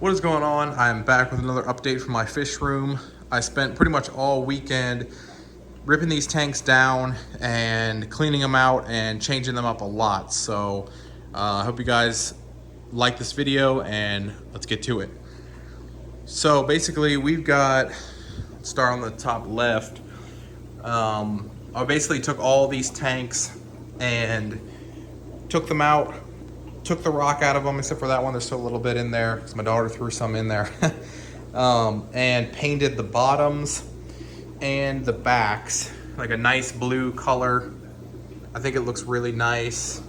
What is going on? I'm back with another update from my fish room. I spent pretty much all weekend ripping these tanks down and cleaning them out and changing them up a lot. So I hope you guys like this video and let's get to it. So basically we've got, let's start on the top left. I basically took all these tanks and took them out, took the rock out of them, except for that one. There's still a little bit in there because my daughter threw some in there. And painted the bottoms and the backs like a nice blue color. I think it looks really nice.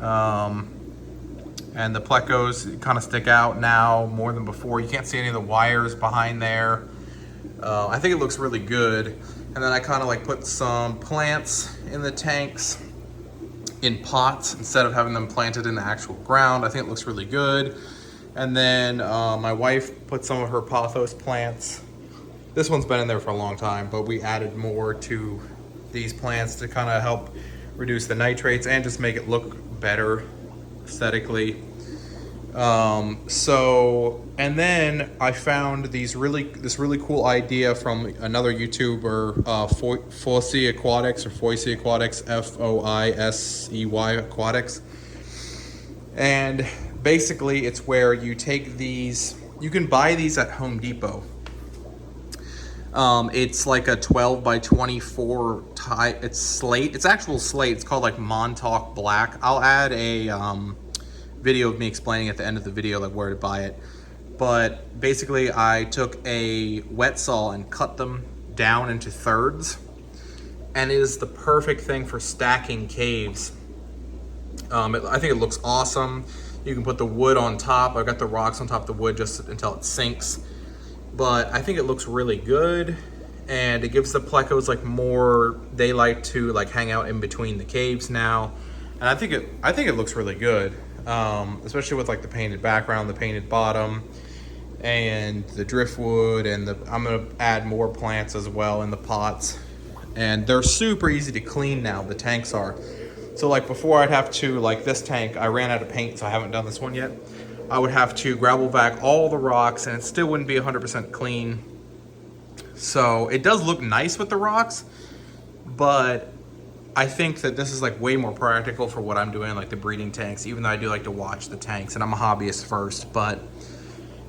And the plecos kind of stick out now more than before. You can't see any of the wires behind there. I think it looks really good. And then I kind of like put some plants in the tanks in pots instead of having them planted in the actual ground. I think it looks really good. And then my wife put some of her pothos plants. This one's been in there for a long time, but we added more to these plants to kind of help reduce the nitrates and just make it look better aesthetically. And then I found this really cool idea from another YouTuber, Foisey Aquatics, or Foisey Aquatics, Foisey Aquatics. And basically it's where you take these, you can buy these at Home Depot. It's like a 12 by 24 type, it's slate, it's actual slate, it's called like Montauk Black. I'll add a video of me explaining at the end of the video like where to buy it. But basically I took a wet saw and cut them down into thirds, and it is the perfect thing for stacking caves. I think it looks awesome. You can put the wood on top. I've got the rocks on top of the wood just until it sinks. But I think it looks really good, and it gives the plecos like more, they like to like hang out in between the caves now. And I think it looks really good. Especially with like the painted background, the painted bottom, and the driftwood, and I'm gonna add more plants as well in the pots. And they're super easy to clean now, the tanks are. So like before I'd have to, like this tank, I ran out of paint, so I haven't done this one yet. I would have to gravel back all the rocks and it still wouldn't be 100% clean. So it does look nice with the rocks, but I think that this is like way more practical for what I'm doing, like the breeding tanks, even though I do like to watch the tanks, and I'm a hobbyist first. But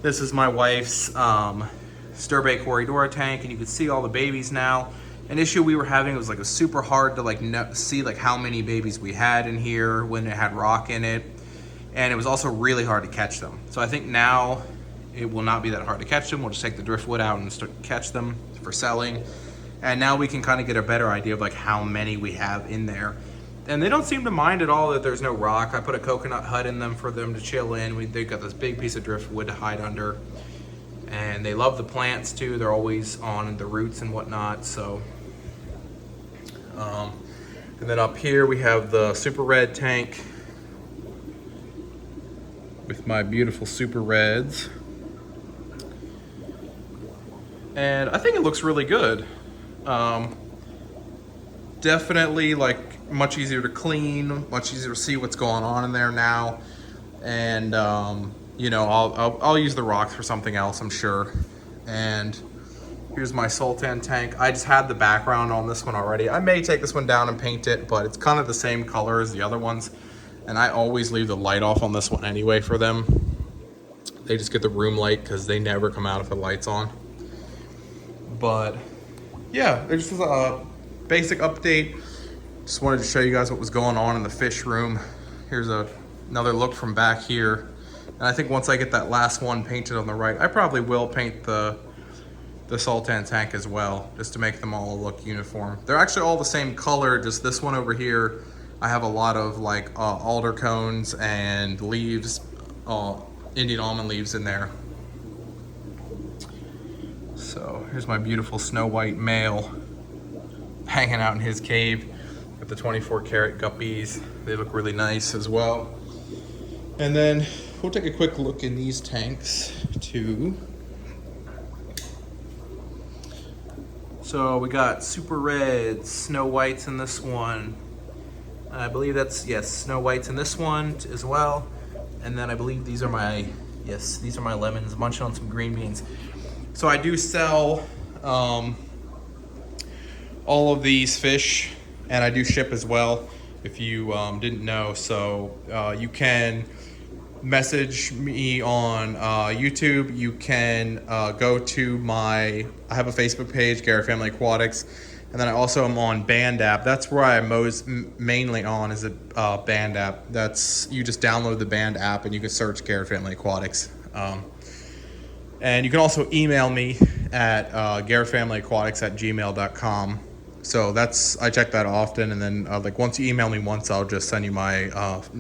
this is my wife's Stirbe Corridora tank, and you can see all the babies now. An issue we were having was like it was super hard to like see like how many babies we had in here when it had rock in it. And it was also really hard to catch them. So I think now it will not be that hard to catch them. We'll just take the driftwood out and start to catch them for selling. And now we can kind of get a better idea of like how many we have in there. And they don't seem to mind at all that there's no rock. I put a coconut hut in them for them to chill in. They've got this big piece of driftwood to hide under. And they love the plants too. They're always on the roots and whatnot. So, and then up here we have the Super Red tank with my beautiful Super Reds. And I think it looks really good. Definitely like much easier to clean, much easier to see what's going on in there now. And you know, I'll use the rocks for something else, I'm sure. And here's my Sultan tank. I just had the background on this one already. I may take this one down and paint it, but it's kind of the same color as the other ones. And I always leave the light off on this one anyway for them. They just get the room light because they never come out if the light's on. But yeah, this is a basic update. Just wanted to show you guys what was going on in the fish room. Here's another look from back here. And I think once I get that last one painted on the right, I probably will paint the Sultan tank as well, just to make them all look uniform. They're actually all the same color, just this one over here, I have a lot of like alder cones and leaves, Indian almond leaves in there. So here's my beautiful snow white male hanging out in his cave with the 24 karat guppies. They look really nice as well. And then we'll take a quick look in these tanks too. So we got Super Reds, Snow Whites in this one. I believe that's, yes, Snow Whites in this one as well. And then I believe these are my Yes, these are my lemons, munching on some green beans. So I do sell all of these fish, and I do ship as well, if you didn't know. So you can message me on YouTube. You can go to I have a Facebook page, Garrett Family Aquatics, and then I also am on Band app. That's where I'm mainly on, is a Band app. You just download the Band app and you can search Garrett Family Aquatics. And you can also email me at garrettfamilyaquatics@gmail.com. So I check that often, and then like once you email me once, I'll just send you my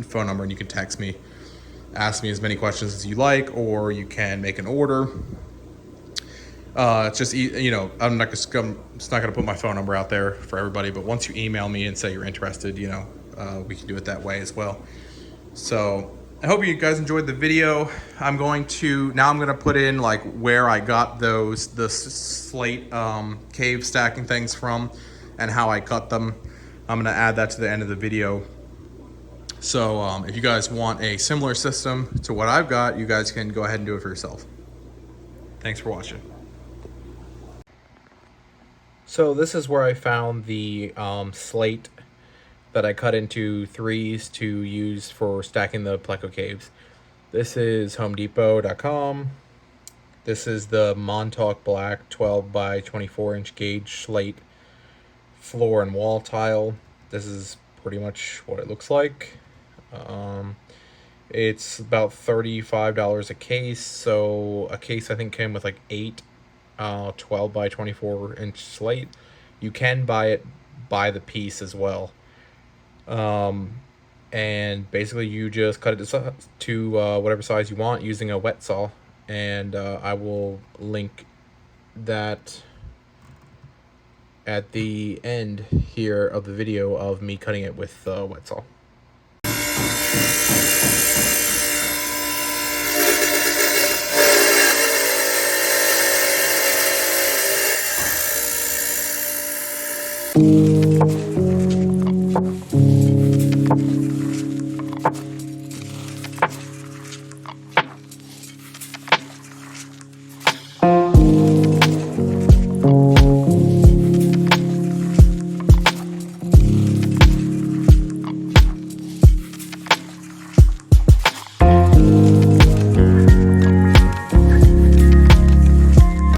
phone number and you can text me. Ask me as many questions as you like, or you can make an order. It's just, I'm not just going to put my phone number out there for everybody, but once you email me and say you're interested, we can do it that way as well. So I hope you guys enjoyed the video. I'm going to put in like where I got the slate cave stacking things from and how I cut them. I'm going to add that to the end of the video. So if you guys want a similar system to what I've got, you guys can go ahead and do it for yourself. Thanks for watching. So this is where I found the slate that I cut into 3s to use for stacking the Pleco caves. This is HomeDepot.com. This is the Montauk Black 12 by 24 inch gauge slate floor and wall tile. This is pretty much what it looks like. It's about $35 a case, so a case I think came with like 8 12 by 24 inch slate. You can buy it by the piece as well, and basically you just cut it to whatever size you want using a wet saw, and I will link that at the end here of the video of me cutting it with wet saw.